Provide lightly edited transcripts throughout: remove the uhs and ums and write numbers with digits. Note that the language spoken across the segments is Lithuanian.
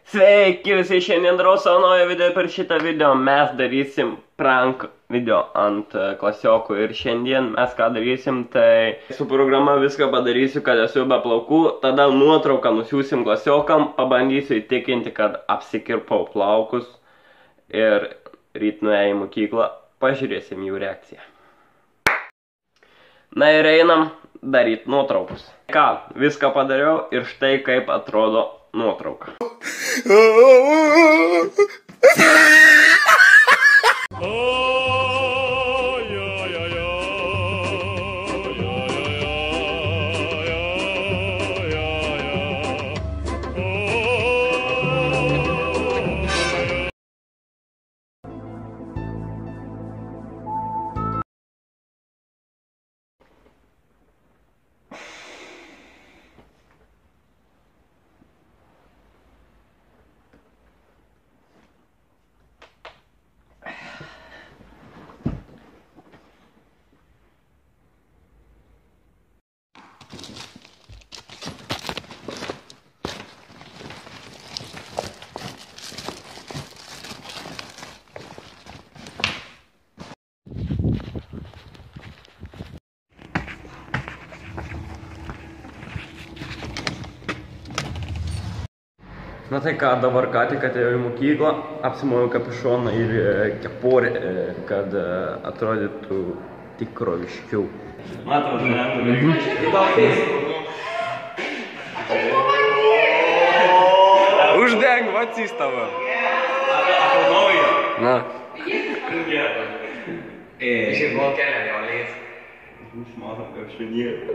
Sveiki visi, šiandien darau savo naują video. Per šitą video mes darysim prank video ant klasiokų. Ir šiandien mes ką darysim, tai su programa viską padarysiu, kad esu be plaukų. Tada nuotrauką nusiųsim klasiokam, pabandysiu įtikinti, kad apsikirpau plaukus. Ir ryt nuėję į mokyklą, pažiūrėsim jų reakciją. Na ir einam daryti nuotraukus. Ką, viską padariau ir štai kaip atrodo nuotrauka. Na tai ką, dabar ką tik atėjau į mokyklą, apsimoju kapišoną ir kepurę, kad atrodytų tikroviškiau. Matot, neturiu. Uždeng, vacys tavo. Apie naują. Na. És van kellene a léc. Most maradok, hogy nyílt.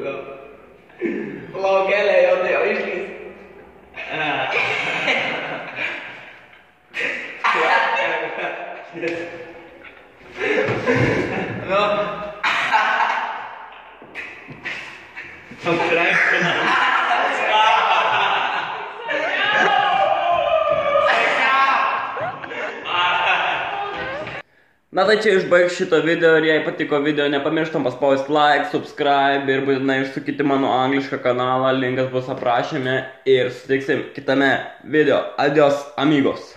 Van kellene adni a isléc. No. Na tai čia išbaig šito video ir jei patiko video, nepamirštam paspausti like, subscribe ir būtinai išsukyti mano anglišką kanalą, linkas bus aprašyme ir sutiksim kitame video. Adios amigos!